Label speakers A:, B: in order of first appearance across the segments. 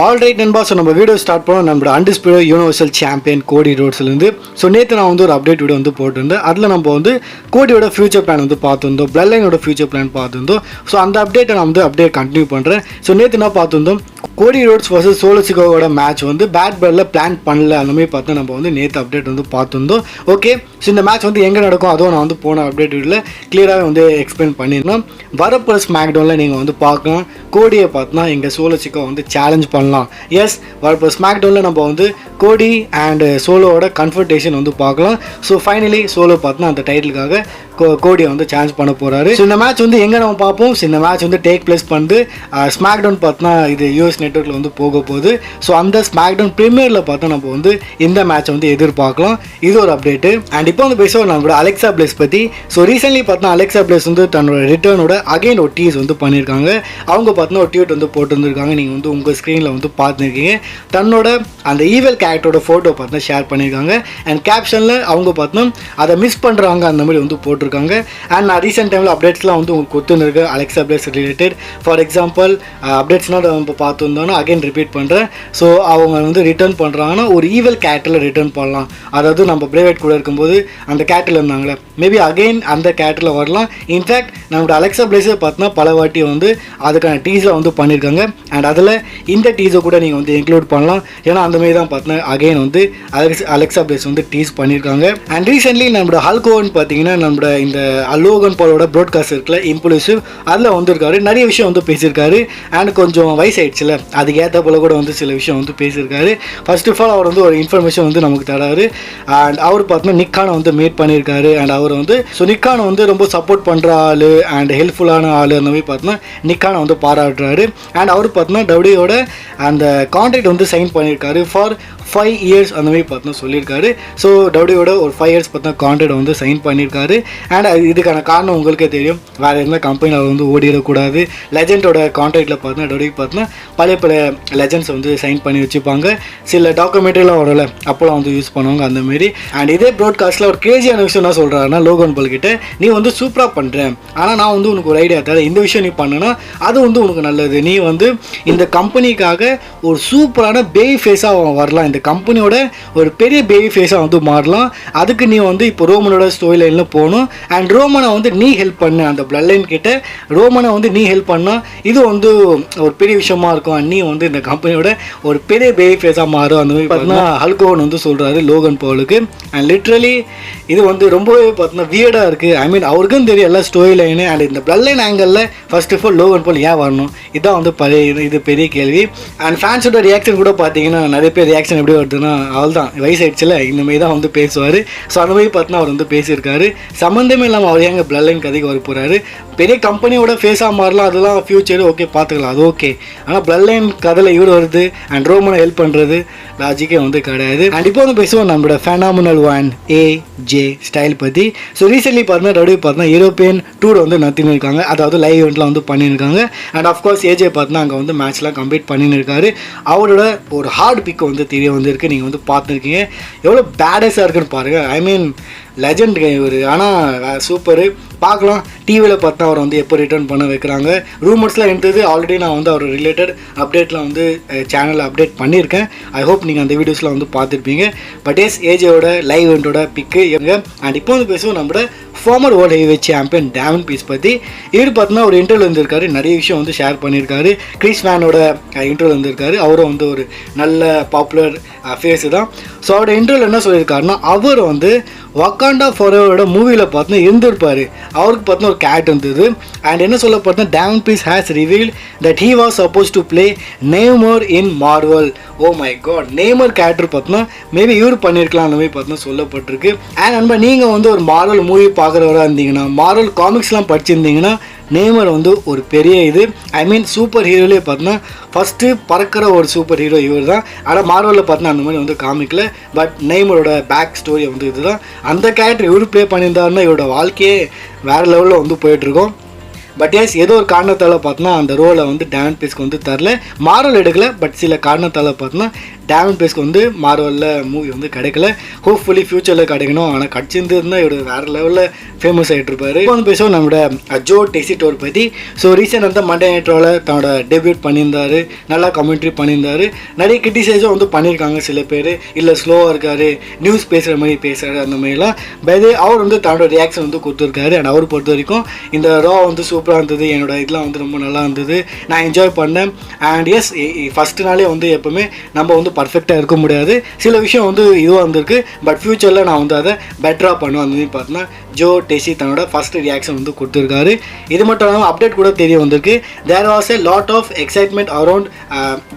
A: Alright நண்பா. So நம்ம video start பண்ணோம் நம்மளோட அன்டிஸ்பியூட்டட் யூனிவர்சல் சாம்பியன் கோடி ரோட்ஸ்லேருந்து. ஸோ நேற்று நான் வந்து ஒரு அப்டேட் வீடியோ வந்து போட்டிருந்தேன். அதில் நம்ம வந்து கோடியோட ஃபியூச்சர் பிளான் வந்து பார்த்துருந்தோம், பிளட் லைனோட ஃபியூச்சர் பிளான் பார்த்துருந்தோம். ஸோ அந்த அப்டேட்டை நான் வந்து அப்படியே கண்டினியூ பண்ணுறேன். ஸோ நேற்று நான் பார்த்துருந்தோம் கோடி ரோட்ஸ் வர்சஸ் சோலோ சிகாகோட மேட்ச் வந்து பேட் பாலில் பிளான் பண்ணல, அந்த மாதிரி பார்த்து நம்ம வந்து நேற்று அப்டேட் வந்து பார்த்துருந்தோம். ஓகே, ஸோ இந்த மேட்ச் வந்து எங்கே நடக்கும் அதுவும் நான் வந்து போன அப்டேட் வீடியோவில் கிளியராகவே வந்து எக்ஸ்பிளைன் பண்ணியிருந்தோம். வரப்போ ஸ்மாக்டவுனில் நீங்கள் வந்து பார்க்கலாம், கோடியை பார்த்தோன்னா எங்கள் சோலோ சிகாகோ வந்து சேலஞ்ச் பண்ணலாம். எஸ், வரப்போ ஸ்மாக்டவுனில் நம்ம வந்து கோடி அண்ட் சோலோவோட கன்ஃபர்டேஷன் வந்து பார்க்கலாம். ஸோ ஃபைனலி சோலோ பார்த்தோன்னா அந்த டைட்டிலுக்காக கோடியை வந்து சேலஞ்ச் பண்ண போகிறாரு. ஸோ இந்த மேட்ச் வந்து எங்கே நம்ம பார்ப்போம், இந்த மேட்ச் வந்து டேக் பிளேஸ் பண்ணி ஸ்மாக்டவுன் பார்த்தோன்னா இது யூஎஸ் நெட்வொர்க்கில் வந்து போக போகுது. ஸோ அந்த ஸ்மாக்டவுன் ப்ரீமியரில் பார்த்தா நம்ம வந்து இந்த மேட்சை வந்து எதிர்பார்க்கலாம். இது ஒரு அப்டேட்டு. அண்ட் இப்போ வந்து பேசுவோம் நம்மளோட அலெக்சா பிளேஸ் பற்றி. ஸோ ரீசென்ட்லி பார்த்தா அலெக்சா பிளேஸ் வந்து தன்னோட ரிட்டர்னோட அகைன் ஒரு டீஸ் வந்து பண்ணியிருக்காங்க. அவங்க பார்த்தோன்னா ஒரு ட்வீட் வந்து போட்டுருந்துருக்காங்க, நீங்கள் வந்து உங்கள் ஸ்க்ரீனில் வந்து பார்த்துருக்கீங்க. தன்னோட அந்த ஈவல் கேரக்டரோட ஃபோட்டோ பார்த்தா ஷேர் பண்ணியிருக்காங்க. அண்ட் கேப்ஷனில் அவங்க பார்த்தோம் அதை மிஸ் பண்ணுறாங்க அந்த மாதிரி வந்து போட்டிருக்காங்க. அண்ட் நான் ரீசெண்ட் டைமில் அப்டேட்ஸ்லாம் வந்து உங்களுக்கு கொடுத்துருக்கு Alexa Bliss related. For example அப்டேட்ஸ்னால் நம்ம பார்த்துருந்தோன்னா அகைன் ரிப்பீட் பண்ணுறேன். ஸோ அவங்க வந்து ரிட்டர்ன் பண்ணுறாங்கன்னா ஒரு ஈவல் கேரக்டரில் ரிட்டர்ன் பண்ணலாம். அதாவது நம்ம பிரைவேட் கூட இருக்கும்போது அந்த கேரக்டரில் இருந்தாங்களே, மேபி அகைன் அந்த கேரக்டரில் வரலாம். இன்ஃபேக்ட் நம்மளோட அலெக்சா பிளேஸை பார்த்தோன்னா பல வாட்டி வந்து அதுக்கான டீஸை வந்து பண்ணியிருக்காங்க. அண்ட் அதில் இந்த டீஸை கூட நீங்கள் வந்து இன்க்ளூட் பண்ணலாம். ஏன்னா அந்த மாதிரி தான் பார்த்தோன்னா அகைன் வந்து அலெக்சா பிளேஸ் வந்து டீஸ் பண்ணியிருக்காங்க. அண்ட் ரீசென்ட்லி நம்மளோட ஹல்க் ஹோகன் பார்த்தீங்கன்னா நம்மளோட இந்த லோகன் பாலோட ப்ராட்காஸ்ட் இருக்குல்ல இம்பல்சிவ், அதில் வந்திருக்காரு, நிறைய விஷயம் வந்து பேசியிருக்காரு. அண்ட் கொஞ்சம் வயசாயிடுச்சுல, அதுக்கு ஏற்ற போல கூட வந்து சில விஷயம் வந்து பேசியிருக்காரு. ஃபர்ஸ்ட் ஆஃப் ஆல் அவர் வந்து ஒரு இன்ஃபர்மேஷன் வந்து நமக்கு தராரு. அண்ட் அவர் பார்த்தோன்னா நிக்கானை வந்து மீட் பண்ணியிருக்காரு. அண்ட் அவர் வந்து ஸோ நிக்கானை வந்து ரொம்ப சப்போர்ட் பண்ணுற ஆள் அண்ட் ஹெல்ப்ஃபுல்லான ஆள் அந்த மாதிரி பார்த்தோன்னா நிக்கானை வந்து பாராட்டுறாரு. அண்ட் அவர் பார்த்தோன்னா டபிள்யூயோட அந்த கான்ட்ராக்ட் வந்து சைன் பண்ணியிருக்காரு ஃபார் 5 years அந்த மாதிரி பார்த்தோன்னா சொல்லியிருக்காரு. ஸோ டபிள்யூயோட ஒரு 5 years பார்த்தா கான்ட்ராக்ட் வந்து சைன் பண்ணியிருக்காரு. அண்ட் இதுக்கான காரணம் உங்களுக்கே தெரியும், வேறு எந்த கம்பெனியில் அவர் வந்து ஓடிடக்கூடாது. லெஜெண்டோட கான்ட்ராக்டில் பார்த்தோன்னா டபிள்யூ பார்த்தோன்னா பல லெஜெண்ட்ஸ் வந்து சைன் பண்ணி வச்சுப்பாங்க. சில டாக்குமெண்ட்ரிலாம் வரல அப்போலாம் வந்து யூஸ் பண்ணுவாங்க அந்த மாதிரி. அண்ட் இதே ப்ராட்காஸ்ட்டில் ஒரு கிரேசியான விஷயம் என்ன சொல்கிறாருன்னா, லோகன் பால் கிட்ட நீ வந்து சூப்பராக பண்ணுறேன், ஆனால் நான் வந்து உனக்கு ஒரு ஐடியா தரேன், இந்த விஷயம் நீ பண்ணுனா அது வந்து உனக்கு நல்லது. நீ வந்து இந்த கம்பெனிக்காக ஒரு சூப்பரான பேபி ஃபேஸாக வரலாம், இந்த கம்பெனியோட ஒரு பெரிய பேபி ஃபேஸாக வந்து மாறலாம். அதுக்கு நீ வந்து இப்போ ரோமனோட ஸ்டோரி லைனில் போகணும். அண்ட் ரோமனை வந்து நீ ஹெல்ப் பண்ண, அந்த பிளட் லைன் கிட்ட ரோமனை வந்து நீ ஹெல்ப் பண்ணால் இது வந்து ஒரு பெரிய விஷயமா இருக்கும். அண்ட் நீ வந்து இந்த கம்பெனியோட ஒரு பெரிய பேபி ஃபேஸாக மாறும் அந்த மாதிரி பார்த்தீங்கன்னா ஹல்க் ஹோகன் வந்து சொல்கிறாரு லோகன் பாலுக்கு. அண்ட் லிட்ரலி இது வந்து ரொம்பவே பார்த்தீங்கன்னா வியர்டாக இருக்குது. ஐ மீன் அவருக்கும் தெரியும் எல்லா ஸ்டோரி லைனு. அண்ட் இந்த பிளட் லைன் ஆங்கிளில் first of all Logan Paul ஏன் வரணும், இதுதான் வந்து இது பெரிய கேள்வி. அண்ட் ஃபேன்ஸோட ரியாக்ஷன் கூட பார்த்தீங்கன்னா நிறைய பேர் ரியாக்ஷன் எப்படி வருதுன்னா, அவள் தான் வயசாயிடுச்சுல இந்த மாதிரி தான் வந்து பேசுவார். ஸோ அந்த மாதிரி பார்த்தீங்கன்னா அவர் வந்து பேசியிருக்காரு. சம்மந்தமே இல்லாமல் அவர் ஏங்க பிளட் லைன் கதைக்கு வர போகிறாரு. பெரிய கம்பெனியோட ஃபேஸாக மாறலாம், அதெல்லாம் ஃபியூச்சர் ஓகே பார்த்துக்கலாம், அது ஓகே. ஆனால் பிளட் லைன் கதையில் இவர் வருது அண்ட் ரோமனை ஹெல்ப் பண்ணுறது லாஜிக்கே வந்து கிடையாது. அண்ட் இப்போ வந்து பேசுவோம் நம்மளோட ஃபெனாமினல் ஒன் ஏஜே ஸ்டைல் பற்றி. ஸோ ரீசென்ட்லி பார்த்தீங்கன்னா டபிள்யூ பார்த்தீங்கன்னா யூரோப்பியன் டூர் வந்து நடத்தினிருக்காங்க, அதாவது லைவ் ஈவெண்ட்லாம் வந்து பண்ணியிருக்காங்க. அண்ட் ஆஃப்கோர்ஸ் ஏஜே பார்த்தீங்கன்னா அங்கே வந்து மேட்ச்லாம் கம்ப்ளீட் பண்ணியிருக்காரு. அவரோட ஒரு ஹார்ட் பிக் வந்து தெரிய வந்திருக்கு, நீங்கள் வந்து பார்த்துருக்கீங்க. எவ்வளோ பேடஸாக இருக்குன்னு பாருங்கள். ஐ மீன் லெஜண்ட் இவர், ஆனால் சூப்பரு. பார்க்கலாம் டிவியில் பார்த்தா அவர் வந்து எப்போ ரிட்டர்ன் பண்ண வைக்கிறாங்க. ரூமர்ஸ்லாம் இருந்தது, ஆல்ரெடி நான் வந்து அவர் ரிலேட்டட் அப்டேட்லாம் வந்து சேனலில் அப்டேட் பண்ணியிருக்கேன். ஐ ஹோப் நீங்கள் அந்த வீடியோஸ்லாம் வந்து பார்த்துருப்பீங்க. பட் எஸ் ஏஜோட லைவ் இவெண்ட்டோட பிக்கு எங்க. அண்ட் இப்போ வந்து பேசுவோம் நம்மளோட ஃபார்மர் வேர்ல்டு ஹெவிவெயிட் சாம்பியன் டேவன் பீஸ் பற்றி. இவர் பார்த்தீங்கன்னா ஒரு இன்டர்வியூ இருந்திருக்காரு, நிறைய விஷயம் வந்து ஷேர் பண்ணியிருக்காரு. கிறிஸ் மேனோட இன்டர்வியூ இருந்திருக்காரு. அவரும் வந்து ஒரு நல்ல பாப்புலர் ஃபேஸு தான். ஸோ அவரோட இன்டர்வியூவில் என்ன சொல்லியிருக்காருன்னா, அவர் வந்து வக்காண்டா ஃபாரெவரோட மூவியில் பார்த்தீங்கன்னா இருந்திருப்பார். அவருக்கு பார்த்தீங்கன்னா ஒரு கேட் இருந்தது. அண்ட் என்ன சொல்ல பார்த்தீங்கன்னா டேவன் பீஸ் has revealed that he was supposed to play Namor in Marvel. Oh my God, Namor character பார்த்தீங்கன்னா மேபி இவர் பண்ணியிருக்கலாம் அந்த மாதிரி பார்த்தீங்கன்னா சொல்லப்பட்டிருக்கு. அண்ட் நண்பா நீங்கள் வந்து ஒரு மார்வல் மூவி பார்க்குறவராக இருந்தீங்கன்னா, மார்வல் காமிக்ஸ்லாம் படிச்சிருந்தீங்கன்னா, நேமர் வந்து ஒரு பெரிய இது. ஐ மீன் சூப்பர் ஹீரோலே பார்த்தீங்கன்னா ஃபஸ்ட்டு பறக்கிற ஒரு சூப்பர் ஹீரோ இவர் தான். ஆனால் மார்வலில் பார்த்தீங்கன்னா அந்த மாதிரி வந்து காமிக்கல. பட் நேமரோட பேக் ஸ்டோரி வந்து இதுதான். அந்த கேரக்டர் இவர் ப்ளே பண்ணியிருந்தாருன்னா இவரோட வாழ்க்கையே வேறு லெவலில் வந்து போயிட்டுருக்கோம். பட் எஸ் ஏதோ ஒரு காரணத்தால் பார்த்தோன்னா அந்த ரோலை வந்து டேவன் பீஸ்க்கு வந்து தரல. மாரல் எடுக்கல, பட் சில காரணத்தால் பார்த்தோன்னா டேமன் பேஸ்க்கு வந்து மார்வலில் மூவி வந்து கிடைக்கல. ஹோப்ஃபுல்லி ஃபியூச்சரில் கிடைக்கணும். ஆனால் கிடச்சிருந்துருந்தா இவர் வேறு லெவலில் ஃபேமஸ் ஆகிட்டு இருப்பார். இப்போ வந்து பேசுவோம் நம்மளோட ஜோ டெசிட்டோர் பற்றி. ஸோ ரீசெண்ட் வந்து மண்டே நைட் ராவில் தன்னோட டெபியூட் பண்ணியிருந்தார், நல்லா கமெண்ட்ரி பண்ணியிருந்தார். நிறைய கிரிட்டிசைஸும் வந்து பண்ணியிருக்காங்க சில பேர், இல்லை ஸ்லோவாக இருக்கார், நியூஸ் பேசுகிற மாதிரி பேசுகிறாரு அந்த மாதிரிலாம். பட் அவர் வந்து தன்னோட ரியாக்ஷன் வந்து கொடுத்துருக்காரு. அண்ட் அவர் பொறுத்த வரைக்கும் இந்த ரா வந்து சூப்பராக இருந்தது, என்னோட இதெல்லாம் வந்து ரொம்ப நல்லா இருந்தது, நான் என்ஜாய் பண்ணேன். அண்ட் எஸ், ஃபஸ்ட்டு நாளே வந்து எப்போவுமே நம்ம வந்து பர்ஃபெக்டாக இருக்க முடியாது, சில விஷயம் வந்து இதுவாக இருந்திருக்கு. பட் ஃப்யூச்சரில் நான் வந்து அதை பெட்டராக பண்ணுவேன் அந்த மாதிரி பார்த்தீங்கன்னா ஜோ டெசி தன்னோட ஃபஸ்ட் ரியாக்ஷன் வந்து கொடுத்துருக்காரு. இது மட்டும் இல்லாமல் அப்டேட் கூட தெரிய வந்திருக்கு. There was a lot of excitement around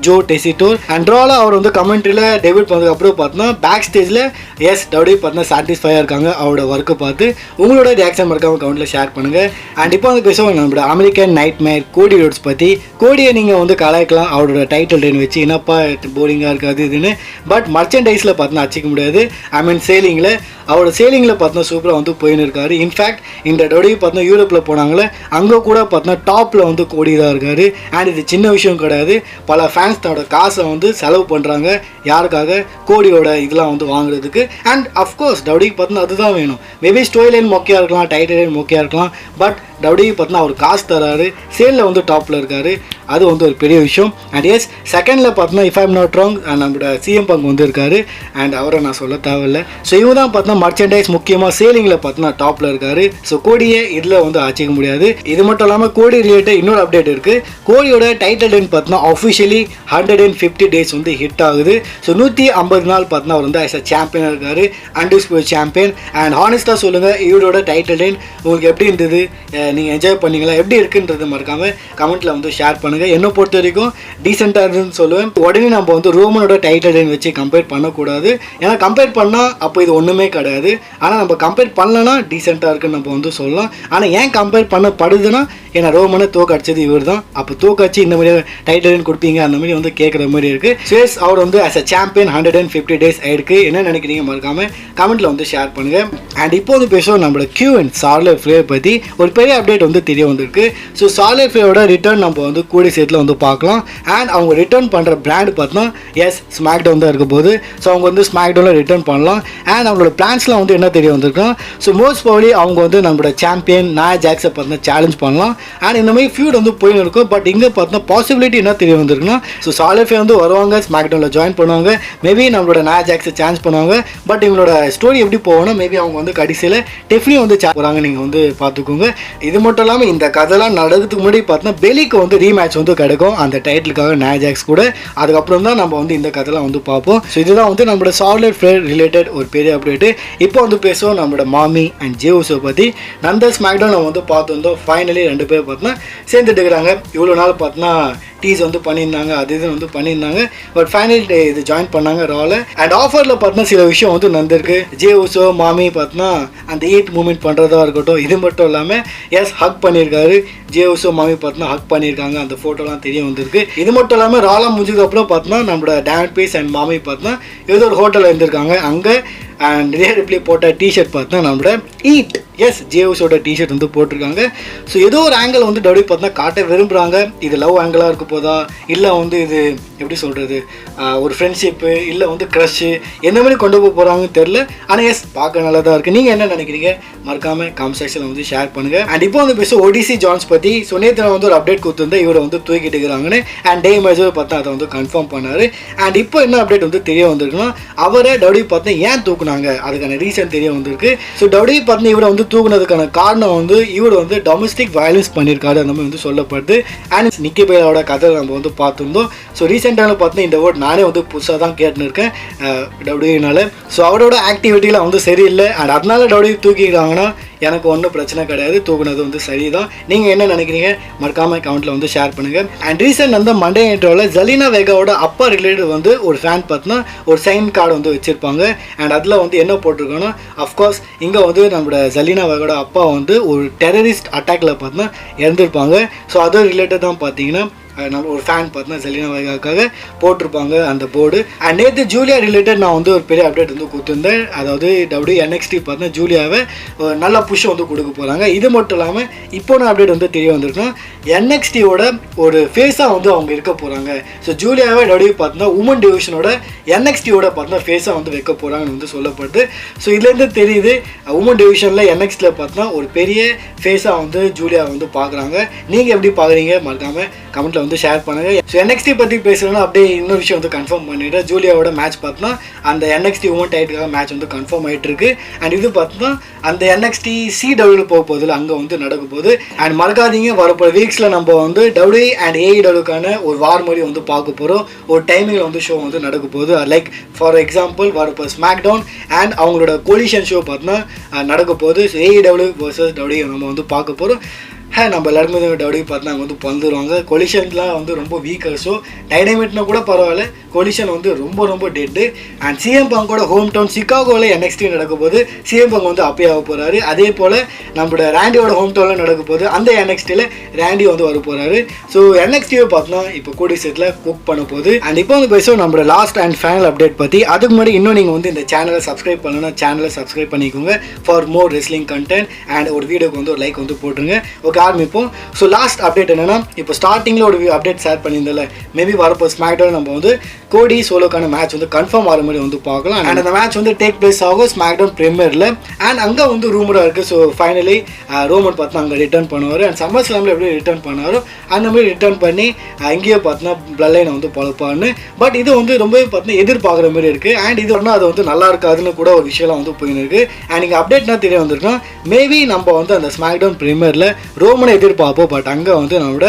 A: Joe Tessitore. And ராவில் அவர் வந்து கமெண்ட்ரியில் டெபியூட் பண்ணதுக்கப்புறம் பார்த்தோன்னா பேக் ஸ்டேஜில் எஸ் டவுடி பார்த்தீங்கன்னா சாட்டிஸ்ஃபையாக இருக்காங்க அவரோட ஒர்க்கை பார்த்து. உங்களோட ரியாக்ஷன் மறக்காம கமெண்ட்டில் ஷேர் பண்ணுங்கள். அண்ட் இப்போ வந்து பேசுவோம் நம்மளோட அமெரிக்கன் நைட்மேர் கோடி ரோட்ஸ் பற்றி. கோடியை நீங்கள் வந்து கலாய்க்கலாம் அவரோட டைட்டில் லைன் வச்சு, என்னப்பா போரிங்காக இருக்காது இதுன்னு. பட் மர்ச்சன்டைஸில் பார்த்தீங்கன்னா அச்சிக்க முடியாது. ஐ மீன் சேலிங்கில், அவரோட சேலிங்கில் பார்த்தீங்கன்னா சூப்பராக வந்து போயின்னு இருக்காரு. இன்ஃபேக்ட் இந்த டவுடி பார்த்தீங்கன்னா யூரோப்பில் போனாங்களே, அங்கே கூட பார்த்தீங்கன்னா டாப்பில் வந்து கோடி தான் இருக்காரு. அண்ட் இது சின்ன விஷயம் கிடையாது, பல ஃபேன்ஸ் தன்னோட காசை வந்து செலவு பண்ணுறாங்க யாருக்காக, கோடியோட இதெல்லாம் வந்து வாங்குறதுக்கு. அண்ட் அஃப்கோர்ஸ் டவுடிக்கு பார்த்தீங்கன்னா அதுதான் வேணும். மேபி ஸ்டோரி லைன் மொக்கையாக இருக்கலாம், டைட்டில் லைன் மொக்கையாக இருக்கலாம், பட் டவுடிக்கு பார்த்தீங்கன்னா அவர் காசு தராரு, சேலில் வந்து டாப்பில் இருக்காரு, அது வந்து ஒரு பெரிய விஷயம். அண்ட் எஸ், செகண்டில் பார்த்தீங்கன்னா இஃப் ஐம் நாட் ராங் நம்மளோட சிஎம் பங்க் வந்து இருக்காரு. அண்ட் அவரை நான் சொல்ல தேவையில்லை. ஸோ இவங்க தான் பார்த்தீங்கன்னா மர்ச்சன்டைஸ் முக்கியமாக சேலிங்கில் பார்த்தீங்கன்னா டாப்பில் இருக்காரு. ஸோ கோடியை இதில் வந்து ஆச்சிக்க முடியாது. இது மட்டும் இல்லாமல் கோடி ரிலேட்டட் இன்னொரு அப்டேட் இருக்குது. கோடியோட டைட்டில் லைன் பார்த்தீங்கன்னா ஆஃபிஷியலி 150 days வந்து ஹிட் ஆகுது. ஸோ 150 நாள் பார்த்தீங்கன்னா அவர் வந்து ஆஸ் அ சாம்பியனாக இருக்காரு, அன்டிஸ்பியூட்டட் சாம்பியன். அண்ட் ஹானஸ்ட்டாக சொல்லுங்கள், இவரோட டைட்டில் லைன் உங்களுக்கு எப்படி இருந்தது, நீங்கள் என்ஜாய் பண்ணீங்களா, எப்படி இருக்குன்றது மறக்காமல் கமெண்ட்டில் வந்து ஷேர் பண்ணுங்கள். என்னை பொறுத்த வரைக்கும் டீசெண்டாக இருந்துன்னு சொல்லுவேன். உடனே நம்ம வந்து ரோமனோட டைட்டில் லைன் வச்சு கம்பேர் பண்ணக்கூடாது. ஏன்னா கம்பேர் பண்ணால் அப்போ இது ஒன்றுமே கிடையாது. ஆனால் நம்ம கம்பேர் பண்ணலன்னா டீசெண்டாக இருக்குன்னு நம்ம வந்து சொல்லலாம். ஆனால் ஏன் கம்பேர் பண்ணப்படுதுன்னா, ஏன்னா ரோமனை தோக்கடிச்சது இவர் தான், அப்போ தோக்கடிச்சு இந்த மாதிரி டைட்டில் லைன் கொடுப்பீங்க அந்த மாதிரி வந்து கேட்குற மாதிரி இருக்குது. சேஸ் அவர் வந்து ஆஸ் அ சாம்பியன் 150 days ஆயிருக்கு. என்ன நினைக்கிறீங்க மறக்காமல் கமெண்ட்டில் வந்து ஷேர் பண்ணுங்கள். அண்ட் இப்போ வந்து பேசுவோம் நம்மளோட கியூ அண்ட் சார்லட் ஃப்ளேவர் பற்றி. ஒரு பெரிய அப்டேட் வந்து தெரிய வந்திருக்கு. ஸோ சார்லட் ஃப்ளேவரோட ரிட்டர்ன் நம்ம வந்து கூடிய சேர்த்துல வந்து பார்க்கலாம். அண்ட் அவங்க ரிட்டர்ன் பண்ணுற பிராண்ட் பார்த்தோன்னா எஸ் ஸ்மாக் டவுன் தான் இருக்க போது. ஸோ அவங்க வந்து ஸ்மாக் டவுனில் ரிட்டர்ன் பண்ணலாம். அண்ட் அவங்களோட பிளான்ஸ்லாம் வந்து என்ன தெரிய வந்திருக்கோம். ஸோ மோஸ்ட் ப்ராபப்லி அவங்க வந்து நம்மளோட சாம்பியன் நாயா ஜாக்ஸை பார்த்தா சேலஞ்ச் பண்ணலாம். அண்ட் இந்த மாதிரி ஃபியூட் வந்து போயின்னு இருக்கும். பட் இங்கே பார்த்தா பாசிபிலிட்டி என்ன தெரிய வந்திருக்குன்னா, ஸோ சார்லட் ஃப்ளேவர் வந்து வருவாங்க, ஸ்மாக் டவுனில் ஜாயின் பண்ணுவாங்க, மேபி நம்மளோட நாயா ஜாக்ஸை சான்ஸ் பண்ணுவாங்க. பட் இவங்களோட ஸ்டோரி எப்படி போகணும்னா, மேபி அவங்க வந்து கடைசியில் டெஃபினி வந்து போகிறாங்க, நீங்கள் வந்து பார்த்துக்கோங்க. இது மட்டும் இல்லாமல் இந்த கதைலாம் நடக்கிறதுக்கு முன்னாடி பார்த்தீங்கன்னா பெலிக்கு வந்து ரீமேட்ச் வந்து கிடைக்கும் அந்த டைட்டிலுக்காக நாயா ஜாக்ஸ் கூட. அதுக்கப்புறம் தான் நம்ம வந்து இந்த கதைலாம் வந்து பார்ப்போம். ஸோ இதுதான் வந்து நம்மளோட சார்லட் ஃப்ளேவர் ரிலேட்டட் ஒரு பெரிய அப்டேட்டு. இப்போ வந்து பேசுவோம் நம்மளோட மாமி அண்ட் ஜே உசோ பற்றி. அந்த ஸ்மாக்டவுன் நம்ம வந்து பார்த்துருந்தோம். ஃபைனலி 2 பேர் பார்த்தீங்கன்னா சேர்ந்துட்டு இருக்கிறாங்க. இவ்வளோ நாள் பார்த்தீங்கன்னா டீஸ் வந்து பண்ணியிருந்தாங்க, அது இது வந்து பண்ணியிருந்தாங்க. பட் ஃபைனல் டே இது ஜாயின் பண்ணாங்க ராவில். அண்ட் ஆஃபரில் பார்த்தீங்கன்னா சில விஷயம் வந்து நடந்திருக்கு. ஜே உசோ மாமி பார்த்தீங்கன்னா அந்த ஈட் மூமெண்ட் பண்ணுறதா இருக்கட்டும், இது மட்டும் இல்லாமல் எஸ் ஹக் பண்ணியிருக்காரு. ஜே உசோ மாமி பார்த்தீங்கன்னா ஹக் பண்ணியிருக்காங்க, அந்த ஃபோட்டோலாம் தெரிய வந்திருக்கு. இது மட்டும் இல்லாமல் ராலாம் முடிஞ்சதுக்கப்புறம் பார்த்தீங்கன்னா நம்மளோட டேன் பீஸ் அண்ட் மாமி பார்த்தீங்கன்னா ஏதோ ஒரு ஹோட்டலில் இருந்திருக்காங்க. அங்கே அண்ட் ரியர் ரிப்ளி போட்ட டிஷர்ட் பார்த்தா நம்மளோட ஈட் எஸ் ஜேவுஸோட டிஷர்ட் வந்து போட்டிருக்காங்க. ஸோ ஏதோ ஒரு ஆங்கிள் வந்து டவுடி பார்த்தா காட்ட விரும்புகிறாங்க. இது லவ் ஆங்கிளாக இருக்க போதா, இல்லை வந்து இது எப்படி சொல்கிறது ஒரு ஃப்ரெண்ட்ஷிப்பு, இல்லை வந்து க்ரஷ்ஷு, எந்த மாதிரி கொண்டு போக போகிறாங்கன்னு தெரில. ஆனால் எஸ் பார்க்க நல்லா தான் இருக்குது. நீங்கள் என்ன நினைக்கிறீங்க மறக்காமல் கமெண்ட் செக்ஷனில் வந்து ஷேர் பண்ணுங்கள். அண்ட் இப்போ வந்து பேச ஒடிசி ஜான்ஸ் பற்றி. ஸோ நேற்று நான் வந்து ஒரு அப்டேட் கொடுத்துருந்தேன், இவரை வந்து தூக்கிட்டு இருக்கிறாங்கன்னு. அண்ட் டே மேஜர் பார்த்தா அதை வந்து கன்ஃபார்ம் பண்ணார். அண்ட் இப்போ என்ன அப்டேட் வந்து தெரிய வந்திருக்குன்னா, அவரை டவுடி பார்த்தா ஏன் தூக்குனாங்க அதுக்கான ரீசன் தெரிய வந்திருக்கு. ஸோ டவுடி பார்த்தா இவரை வந்து தூக்குனதுக்கான காரணம் வந்து இவர் வந்து டொமஸ்டிக் வயலன்ஸ் பண்ணியிருக்காரு அந்த மாதிரி வந்து சொல்லப்படுது. அண்ட் நிக்கி பைலாவோட கதை நம்ம வந்து பார்த்துருந்தோம். ஸோ ரீசெண்டாக பார்த்தீங்கன்னா இந்த வேர்ட் நானே வந்து புதுசாக தான் கேட்டுன்னு இருக்கேன் டவுடினால. ஸோ அவரோட ஆக்டிவிட்டிலாம் வந்து சரியில்லை. அண்ட் அதனால டவுடி தூக்கிக்கிறாங்கன்னா எனக்கு ஒன்றும் பிரச்சனை கிடையாது, தூக்குனது வந்து சரிதான். நீங்கள் என்ன நினைக்கிறீங்க மறக்காமல் கமெண்ட்டில் வந்து ஷேர் பண்ணுங்கள். அண்ட் ரீசெண்ட் வந்து மண்டே நைட்டோவில் ஜலீனா வேகாவோட அப்பா ரிலேட்டட் வந்து ஒரு ஃபேன் பார்த்தீங்கன்னா ஒரு சைன் கார்டு வந்து வச்சுருப்பாங்க. அண்ட் அதில் வந்து என்ன போட்டிருக்கோன்னா, அஃப்கோர்ஸ் இங்கே வந்து நம்மளோட ஜலீனா வேகாவோட அப்பா வந்து ஒரு டெரரிஸ்ட் அட்டாக்ல பார்த்தீங்கன்னா இறந்துருப்பாங்க. ஸோ அது ரிலேட்டட் தான் பார்த்தீங்கன்னா ஒரு ஃபேன் பார்த்தீங்கன்னா செலினா வெகாக்காக போட்டிருப்பாங்க அந்த போர்டு. அண்ட் நேற்று ஜூலியா ரிலேட்டட் நான் வந்து ஒரு பெரிய அப்டேட் வந்து கொடுத்துருந்தேன். அதாவது NXT பார்த்தீங்கன்னா ஜூலியாவை நல்ல புஷ் வந்து கொடுக்க போகிறாங்க. இது மட்டும் இல்லாமல் இப்போ நான் அப்டேட் வந்து தெரிய வந்திருக்கோம், NXTயோட ஒரு ஃபேஸாக வந்து அவங்க இருக்க போகிறாங்க. ஸோ ஜூலியாவை பார்த்தீங்கன்னா உமன் டிவிஷனோட NXTயோட பார்த்தீங்கன்னா ஃபேஸாக வந்து வைக்க போகிறாங்கன்னு வந்து சொல்லப்படுது. ஸோ இதுலேருந்து தெரியுது உமன் டிவிஷனில் NXTல பார்த்தீங்கன்னா ஒரு பெரிய ஃபேஸாக வந்து ஜூலியா வந்து பார்க்குறாங்க. நீங்கள் எப்படி பார்க்குறீங்க மறக்காமல் கமெண்ட்டில் வந்து ஷேர் பண்ணுங்கள். ஸோ NXT பற்றி பேசுகிறேன்னா அப்படியே இன்னொரு விஷயம் வந்து கன்ஃபார்ம் பண்ணிடுறேன். ஜூலியாவோட மேட்ச் பார்த்தோன்னா அந்த NXT உமன் டைட்டிலுக்காக மேட்ச் வந்து கன்ஃபார்ம் ஆகிட்டு இருக்கு. அண்ட் இது பார்த்தோன்னா அந்த NXT CW போக போதில் அங்கே வந்து நடக்க போகுது. அண்ட் மறக்காதீங்க வரப்போ வீக்ஸில் நம்ம வந்து WWE அண்ட் AEWக்கான ஒரு வார் மாதிரி வந்து பார்க்க போகிறோம். ஒரு டைமிங்கில் வந்து ஷோ வந்து நடக்க போகுது. லைக் ஃபார் எக்ஸாம்பிள் வரப்போ ஸ்மாக்டவுன் அண்ட் அவங்களோட கொலிஷன் ஷோ பார்த்தோன்னா நடக்க போகுது. ஸோ AEW vs WWE நம்ம வந்து பார்க்க போகிறோம். நம்ம எல்லாருமே WWE பார்த்தா அங்கே வந்து வந்துடுவாங்க. கொலிஷன்லாம் வந்து ரொம்ப வீக்கர். ஸோ டைனமைட்னா கூட பரவாயில்ல, கொலிஷன் வந்து ரொம்ப டெட்டு. அண்ட் CM Punkோட ஹோம் டவுன் சிகாகோவில் NXT நடக்க போது. CM Punk வந்து அப்பே ஆக போகிறாரு. அதே போல் நம்மளோட ரேண்டியோட ஹோம் டவுனில் நடக்க போது. அந்த NXTயில் ரேண்டி வந்து வர போகிறாரு. ஸோ NXTயை பார்த்தோன்னா இப்போ கூடி செட்டில் குக் பண்ண போகுது. அண்ட் இப்போ வந்து பேசுவோம் நம்மளோட லாஸ்ட் அண்ட் ஃபைனல் அப்டேட் பற்றி. அதுக்கு முன்னாடி இன்னும் நீங்கள் வந்து இந்த சேனலை சப்ஸ்கிரைப் பண்ணணும்னா சேனலை சப்ஸ்கிரைப் பண்ணிக்கோங்க for more wrestling content. And ஒரு வீடியோக்கு வந்து ஒரு லைக் வந்து போட்டுருங்க. ஓகே ஆரம்பிப்போம். ஸோ லாஸ்ட் அப்டேட் என்னன்னா, இப்போ ஸ்டார்டிங்கில் ஒரு அப்டேட் ஷேர் பண்ணியிருந்தல, மேபி வரப்போ ஸ்மாக்டவுன் நம்ம வந்து கோடி சோலோக்கான மேட்ச் வந்து கன்ஃபார்ம் ஆகிற மாதிரி வந்து பார்க்கலாம். அண்ட் அந்த மேட்ச் வந்து டேக் பிளேஸ் ஆகும் ஸ்மாக்டவுன் பிரீமியரில். அண்ட் அங்கே வந்து ரூமராக இருக்குது. ஸோ ஃபைனலி ரோமன் பார்த்தா அங்கே ரிட்டர்ன் பண்ணுவார். அண்ட் சம்மர் ஸ்லாமில் எப்படி ரிட்டர்ன் பண்ணாரோ அந்த மாதிரி ரிட்டர்ன் பண்ணி இங்கேயே பார்த்தோன்னா பிளட் லைனை வந்து பழப்பான்னு. பட் இது வந்து ரொம்பவே பார்த்தீங்கன்னா எதிர்பார்க்குற மாதிரி இருக்குது. அண்ட் இது ஒன்றா அது வந்து நல்லா இருக்காதுன்னு கூட ஒரு விஷயம்லாம் வந்து போயின்னு இருக்குது. அண்ட் இங்கே அப்டேட்னா தெரிய வந்திருக்கோம், மேபி நம்ம வந்து அந்த ஸ்மாக்டவுன் பிரீமியரில் ரோமனை எதிர்பார்ப்போம். பட் அங்கே வந்து நம்மளோட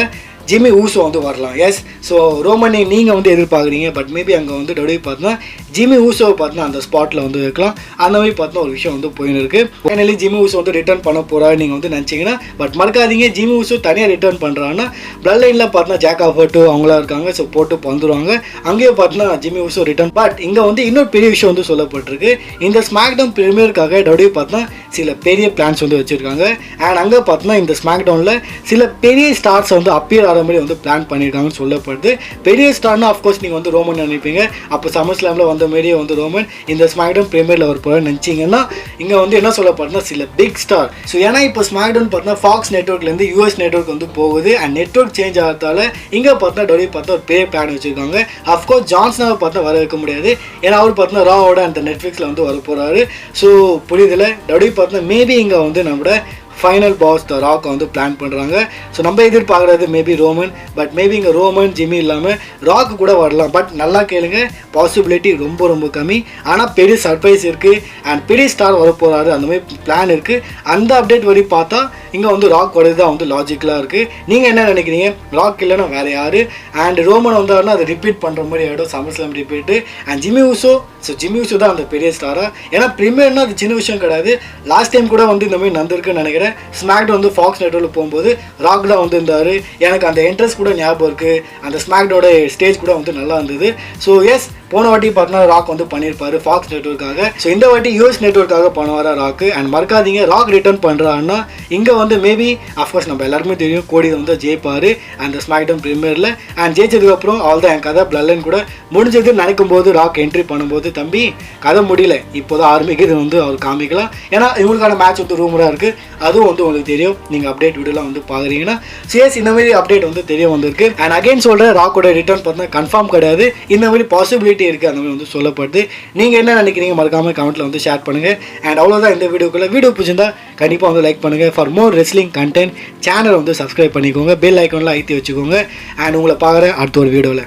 A: ஜிம்மி ஊசோ வந்து வரலாம். எஸ், ஸோ ரோமனை நீங்கள் வந்து எதிர்பார்க்குறீங்க. பட் மேபி அங்கே வந்து WWE பார்த்தோன்னா ஜிம்மி ஊசோவை பார்த்தோன்னா அந்த ஸ்பாட்டில் வந்து வைக்கலாம். அந்த மாதிரி பார்த்தோன்னா ஒரு விஷயம் வந்து போயின்னு இருக்குது. ஃபைனலி ஜிம்மி ஊசோ வந்து ரிட்டர்ன் பண்ண போகிறாரு நீங்கள் வந்து நினச்சிங்கன்னா. பட் மறக்காதீங்க, ஜிம்மி ஊசோ தனியாக ரிட்டர்ன் பண்ணுறாங்கன்னா பிளட் லைனில் பார்த்தோன்னா ஜாக் ஆஃபர்ட்டு அவங்களாம் இருக்காங்க. ஸோ போட்டு வந்துடுவாங்க. அங்கேயே பார்த்தோன்னா ஜிம்மி ஊசோ ரிட்டர்ன். பட் இங்கே வந்து இன்னொரு பெரிய விஷயம் வந்து சொல்லப்பட்டிருக்கு. இந்த ஸ்மாக்டவுன் பிரீமியருக்காக WWE பார்த்தோன்னா சில பெரிய பிளான்ஸ் வந்து வச்சுருக்காங்க. அண்ட் அங்கே பார்த்தோன்னா இந்த ஸ்மாக்டவுனில் சில பெரிய ஸ்டார்ஸ் வந்து அப்பியர் மாதிரி வந்து பிளான் பண்ணியிருக்காங்கன்னு சொல்லப்படுது. பெரிய ஸ்டார்னா ஆஃப்கோர்ஸ் நீங்கள் வந்து ரோமன் நினைப்பீங்க. அப்போ சம்மர் ஸ்லாமில் வந்த மாதிரியே வந்து ரோமன் இந்த ஸ்மாக்டவுன் பிரீமியரில் வர போகிறேன்னு நினச்சிங்கன்னா, இங்கே வந்து என்ன சொல்லப்படுதுன்னா சில பிக் ஸ்டார். ஸோ ஏன்னா இப்போ ஸ்மாக்டவுன் பார்த்தீங்கன்னா ஃபாக்ஸ் நெட்வொர்க்லேருந்து US நெட்வொர்க் வந்து போகுது. அண்ட் நெட்வொர்க் சேஞ்ச் ஆகிறதால இங்கே பார்த்தா WWE பார்த்தா ஒரு பெரிய பிளான் வச்சுருக்காங்க. அஃப்கோர்ஸ் ஜான்சனாவை பார்த்தா வர வைக்க முடியாது. ஏன்னா அவர் பார்த்தா ராவோட அந்த நெட்ஃப்ளிக்ஸில் வந்து வர போகிறாரு. ஸோ புரியுதில்ல, WWE பார்த்தா மேபி இங்கே வந்து நம்மளோட ஃபைனல் பாஸ் த ராக் வந்து பிளான் பண்ணுறாங்க. ஸோ நம்ம எதிர்பார்க்குறது மேபி ரோமன். பட் மேபி இங்கே ரோமன் ஜிம்மி இல்லாமல் ராக் கூட வரலாம். பட் நல்லா கேளுங்க, பாசிபிலிட்டி ரொம்ப கம்மி. ஆனால் பெரிய சர்ப்ரைஸ் இருக்குது. அண்ட் பெரிய ஸ்டார் வர போகிறாரு, அந்த மாதிரி பிளான் இருக்குது. அந்த அப்டேட் வரை பார்த்தா இங்கே வந்து ராக் வரது தான் வந்து லாஜிக்கலாக இருக்குது. நீங்கள் என்ன நினைக்கிறீங்க? ராக் இல்லைன்னா வேறு யார்? அண்ட் ரோமன் வந்தாருன்னா அதை ரிப்பீட் பண்ணுற மாதிரி ஆகிடும், summer slam repeat. And Jimmy Uso, so Jimmy Uso தான் அந்த பெரிய ஸ்டாராக. ஏன்னா ப்ரீமியர்னா அது சின்ன விஷயம் கிடையாது. லாஸ்ட் டைம் கூட வந்து இந்த மாதிரி நடந்திருக்குன்னு நினைக்கிறேன். ஸ்மாக்டவுன் வந்து ஃபாக்ஸ் நெட்வொர்க்கில் போகும்போது ராக் தான் வந்து இருந்தார். எனக்கு அந்த என்ட்ரன்ஸ் கூட ஞாபகம் இருக்குது. அந்த ஸ்மாக்டவுனோட ஸ்டேஜ் கூட வந்து நல்லா இருந்தது. ஸோ எஸ், போன வாட்டி பார்த்தோன்னா ராக் வந்து பண்ணியிருப்பாரு ஃபாக்ஸ் நெட்வொர்க்காக. ஸோ இந்த வாட்டி US நெட்வொர்க்காக பண்ணுவாரா ராக். அண்ட் மறக்காதீங்க, ராக் ரிட்டர்ன் பண்ணுறாருன்னா இங்கே வந்து மேபி அஃப்கோர்ஸ் நம்ம எல்லாருமே தெரியும் கோடி வந்து ஜெயிப்பார் அந்த ஸ்மாக்டவுன் பிரீமியரில். அண்ட் ஜெயிச்சதுக்கப்புறம் அவள் தான் என் கதை பிளட் லைன் கூட முடிஞ்சதுன்னு நினைக்கும் போது ராக் என்ட்ரி பண்ணும்போது, தம்பி கதை முடியல, இப்போதான் ஆரம்பிக்குது வந்து அவர் காமிக்கலாம். ஏன்னா இவங்களுக்கான மேட்ச் வந்து ரூமராக இருக்குது. அதுவும் வந்து உங்களுக்கு தெரியும், நீங்கள் அப்டேட் வீடியோலாம் வந்து பார்க்குறீங்கன்னா. சிஎஸ் இந்த மாதிரி அப்டேட் வந்து தெரிய வந்திருக்கு. அண்ட் அகைன் சொல்கிறேன், ராக்கோட ரிட்டர்ன் பார்த்தா கன்ஃபார்ம் கிடையாது. இந்த மாதிரி பாசிபிலிட்டி இருக்குது, அந்த மாதிரி வந்து சொல்லப்படுது. நீங்கள் என்ன நினைக்கிறீங்க மறக்காமல் கமெண்ட்டில் வந்து ஷேர் பண்ணுங்கள். அண்ட் அவ்வளோதான் இந்த வீடியோக்குள்ள. வீடியோ பிடிச்சிருந்தா கண்டிப்பாக வந்து லைக் பண்ணுங்கள். For more wrestling content channel வந்து சப்ஸ்கிரைப் பண்ணிக்கோங்க. பெல் ஐக்கானில் ஐத்தி வச்சுக்கோங்க. அண்ட் உங்களை பார்க்குறேன் அடுத்த ஒரு வீடியோவில்.